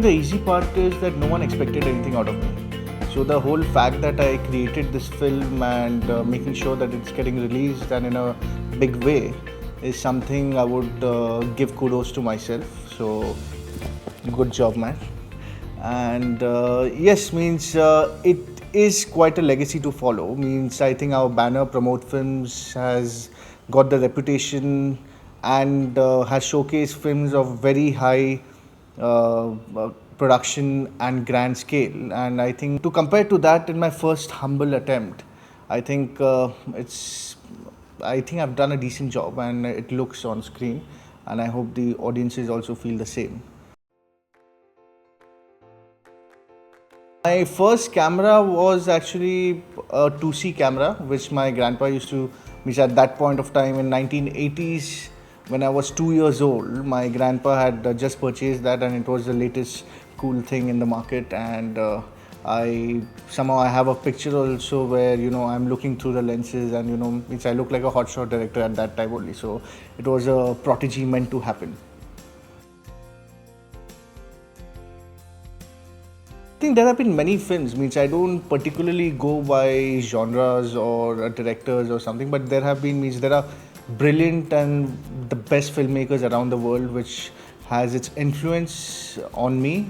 the easy part is that no one expected anything out of me. So the whole fact that I created this film and making sure that it's getting released and in a big way is something I would give kudos to myself. So good job, man. And yes, means it is quite a legacy to follow. Means I think our banner Pramod Films has got the reputation and has showcased films of very high production and grand scale. And I think to compare to that, in my first humble attempt, I think I think I've done a decent job and it looks on screen, and I hope the audiences also feel the same. My first camera was actually a 2C camera, which my grandpa used to, which at that point of time in 1980s, when I was 2 years old, my grandpa had just purchased that, and it was the latest cool thing in the market. And I somehow I have a picture also where I'm looking through the lenses, and which I look like a hotshot director at that time only. So it was a prodigy meant to happen. I think there have been many films. Means I don't particularly go by genres or directors or something, but there have been there are brilliant and the best filmmakers around the world, which has its influence on me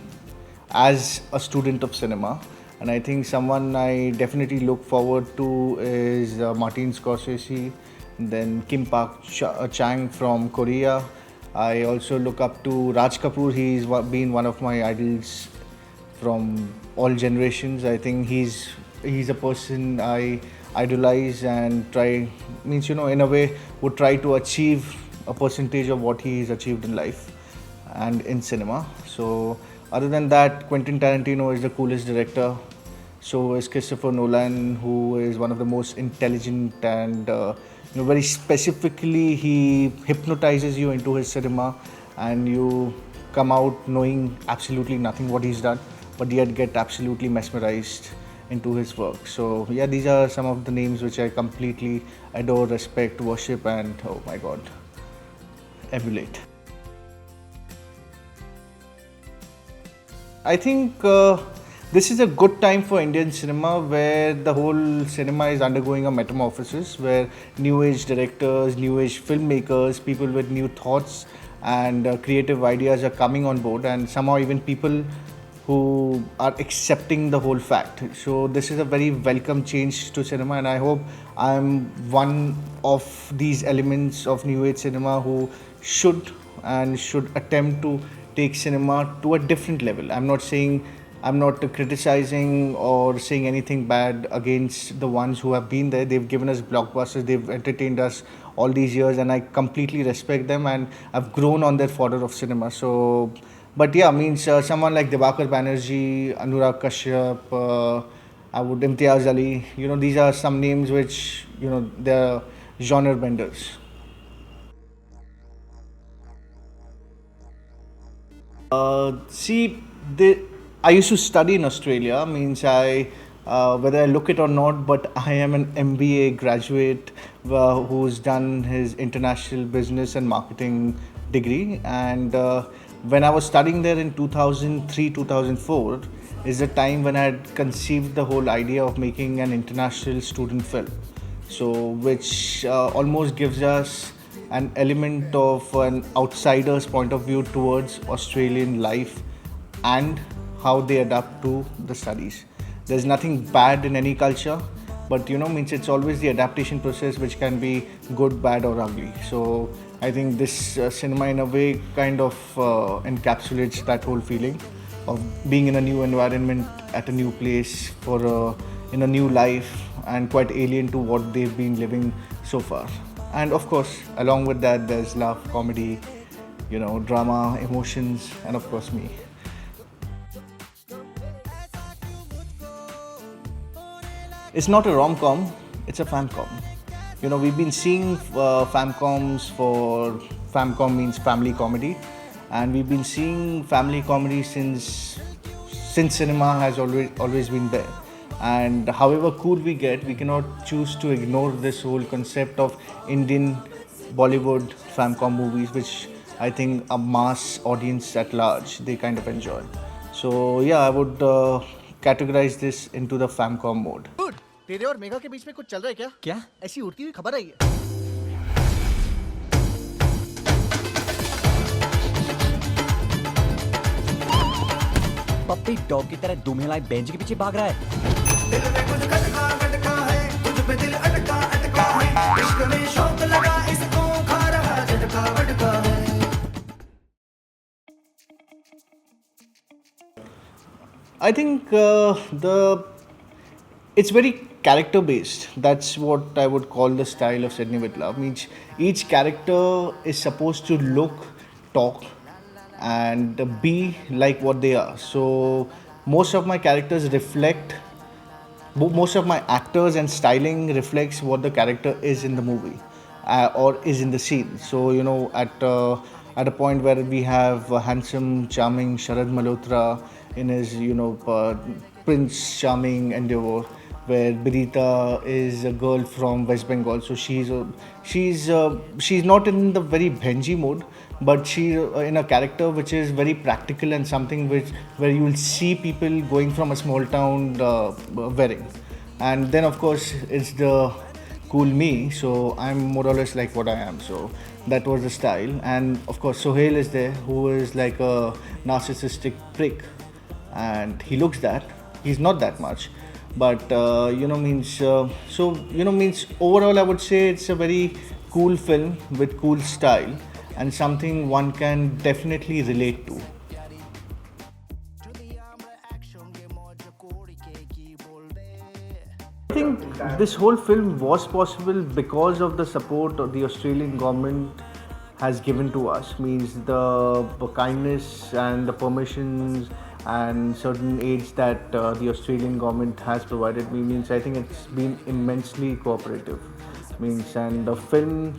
as a student of cinema. And I think someone I definitely look forward to is Martin Scorsese, then Kim Park Chang from Korea. I also look up to Raj Kapoor. He's been one of my idols from all generations. I think he's a person I idolize and try, means in a way would try to achieve a percentage of what he's achieved in life and in cinema. So other than that, Quentin Tarantino is the coolest director. So is Christopher Nolan, who is one of the most intelligent and very specifically he hypnotizes you into his cinema, and you come out knowing absolutely nothing what he's done, but yet get absolutely mesmerized into his work. So yeah, these are some of the names which I completely adore, respect, worship, and oh my god, emulate. I think this is a good time for Indian cinema, where the whole cinema is undergoing a metamorphosis, where new age directors, new age filmmakers, people with new thoughts and creative ideas are coming on board, and somehow even people who are accepting the whole fact. So this is a very welcome change to cinema, and I hope I'm one of these elements of new age cinema who should attempt to take cinema to a different level. I'm not criticizing or saying anything bad against the ones who have been there. They've given us blockbusters, they've entertained us all these years, and I completely respect them, and I've grown on their fodder of cinema. So but yeah, means someone like Diwakar Banerjee, Anurag Kashyap, I would Imtiaz Ali. These are some names which they're genre benders. See, I used to study in Australia. Means whether I look it or not, but I am an MBA graduate who's done his international business and marketing degree. And when I was studying there in 2003, 2004, is the time when I had conceived the whole idea of making an international student film. So, which almost gives us an element of an outsider's point of view towards Australian life and how they adapt to the studies. There's nothing bad in any culture, but means it's always the adaptation process which can be good, bad, or ugly. So I think this cinema in a way kind of encapsulates that whole feeling of being in a new environment, at a new place, in a new life, and quite alien to what they've been living so far. And of course, along with that, there's love, comedy, drama, emotions, and of course me. It's not a rom-com, it's a fam-com. We've been seeing fam-coms for, fam-com means family comedy, and we've been seeing family comedy since cinema has always been there. And however cool we get, we cannot choose to ignore this whole concept of Indian Bollywood fam-com movies, which I think a mass audience at large, they kind of enjoy. So yeah, I would categorize this into the famcom mode. Dude, तेरे और मेघा के बीच में कुछ चल रहा है क्या? क्या? ऐसी उड़ती हुई खबर आई है। पप्पी डॉग की तरह दुम्हेलाई बेंच के पीछे भाग रहा है। दिल में कुछ खटका खटका है, तुझ पे दिल अटका अटका है, इश्क में शौक लगा इसको खा रहा झटका वटका है। I think it's very character based. That's what I would call the style of Sydney with Love. Means each character is supposed to look, talk, and be like what they are. So most of my characters reflect. Most of my actors and styling reflects what the character is in the movie or is in the scene. So at a point where we have handsome, charming Sharad Malhotra in his Prince Charming endeavor, where Birita is a girl from West Bengal. So she's not in the very Benji mode, but she's in a character which is very practical and something where you will see people going from a small town wearing. And then of course it's the cool me, so I'm more or less like what I am. So that was the style. And of course Sohail is there, who is like a narcissistic prick, and he looks that. He's not that much, but means overall I would say it's a very cool film with cool style and something one can definitely relate to. I think this whole film was possible because of the support of the Australian government has given to us. Means the kindness and the permissions and certain aids that the Australian government has provided me. Means I think it's been immensely cooperative. Means and the film,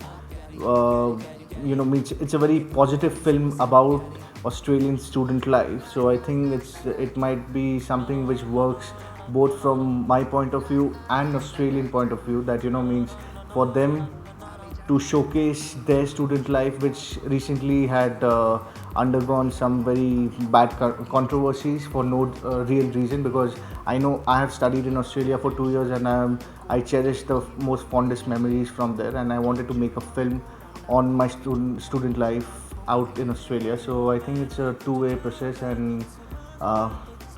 means it's a very positive film about Australian student life. So I think it might be something which works both from my point of view and Australian point of view. That means for them to showcase their student life, which recently had undergone some very bad controversies for no real reason. Because I know I have studied in Australia for 2 years, and I cherish the most fondest memories from there, and I wanted to make a film on my student life out in Australia. So I think it's a two-way process, and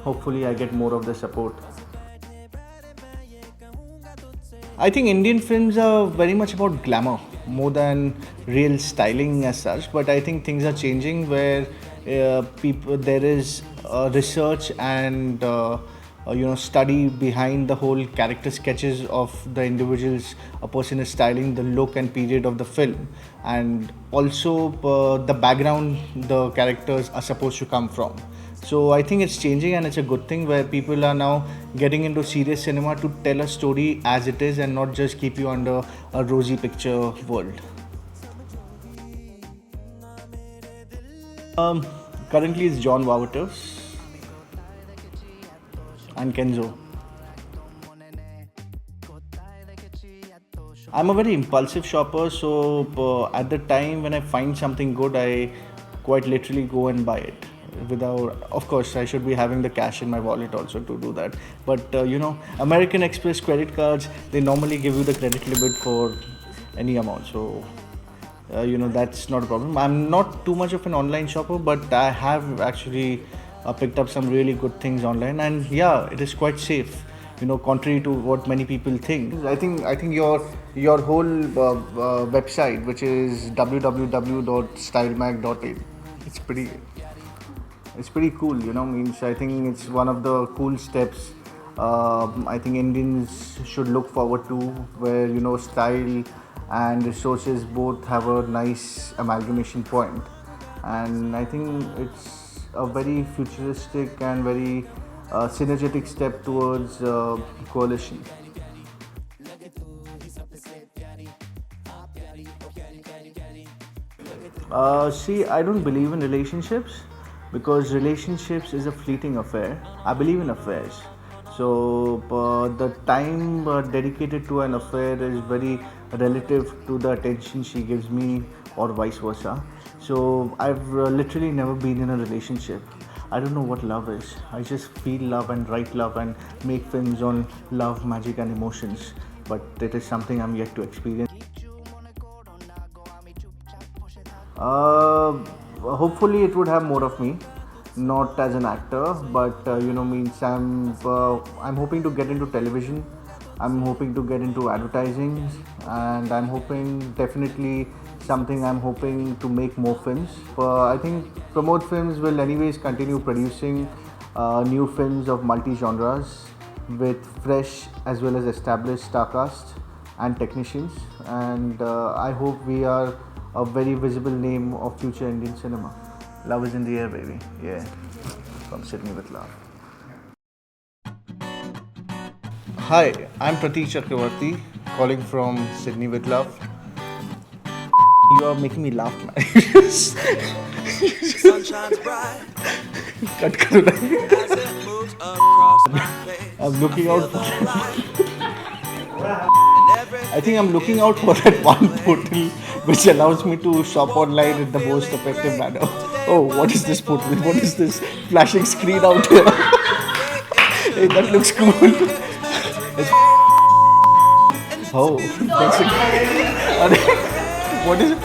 hopefully I get more of the support. I think Indian films are very much about glamour more than real styling as such, but I think things are changing where there is research and study behind the whole character sketches of the individuals a person is styling, the look and period of the film, and also the background the characters are supposed to come from. So I think it's changing, and it's a good thing where people are now getting into serious cinema to tell a story as it is and not just keep you under a rosy picture world. Currently it's John Waters and Kenzo. I'm a very impulsive shopper, so at the time when I find something good, I quite literally go and buy it. Of course, I should be having the cash in my wallet also to do that. But American Express credit cards, they normally give you the credit limit for any amount. So that's not a problem. I'm not too much of an online shopper, but I have actually picked up some really good things online, and yeah, it is quite safe. Contrary to what many people think. I think your whole website, which is www.stylemag.in, it's pretty cool. Means I think it's one of the cool steps I think Indians should look forward to, where style and resources both have a nice amalgamation point, and I think it's a very futuristic and very synergetic step towards coalition. See, I don't believe in relationships, because relationships is a fleeting affair. I believe in affairs. So the time dedicated to an affair is very relative to the attention she gives me, or vice versa. So I've literally never been in a relationship. I don't know what love is. I just feel love and write love and make films on love, magic, and emotions. But it is something I'm yet to experience. Hopefully, it would have more of me, not as an actor, but means I'm hoping to get into television. I'm hoping to get into advertising, and I'm hoping definitely something. I'm hoping to make more films. I think Pramod Films will anyways continue producing new films of multi-genres with fresh as well as established star cast and technicians, and I hope we are a very visible name of future Indian cinema. Love is in the air, baby. Yeah, from Sydney with love. Hi, I'm Prateek Chakravorty, calling from Sydney with love. You are making me laugh, man. Sun shines bright Cut karo na. as it moves across my face. I'm looking out for. And everything I think I'm looking out for that one portal which allows me to shop online in the most effective manner. Oh, what is this portal? What is this flashing screen out here? Hey, that looks cool. Oh, that's it. What is it?